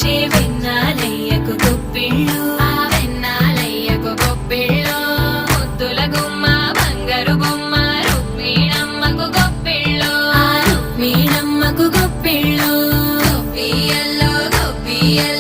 వచ్చే వెన్నాలయ్యకు గొప్పిళ్ళు, ఆ వెన్నాలయ్యకు గొప్పిళ్ళు. ముద్దుల గుమ్మ బంగారు బొమ్మ రుక్మిణమ్మకు గొప్పిళ్ళు, ఆ రుక్మిణమ్మకు గొప్పిళ్ళు. గొప్పియల్లో గొప్పియల్లో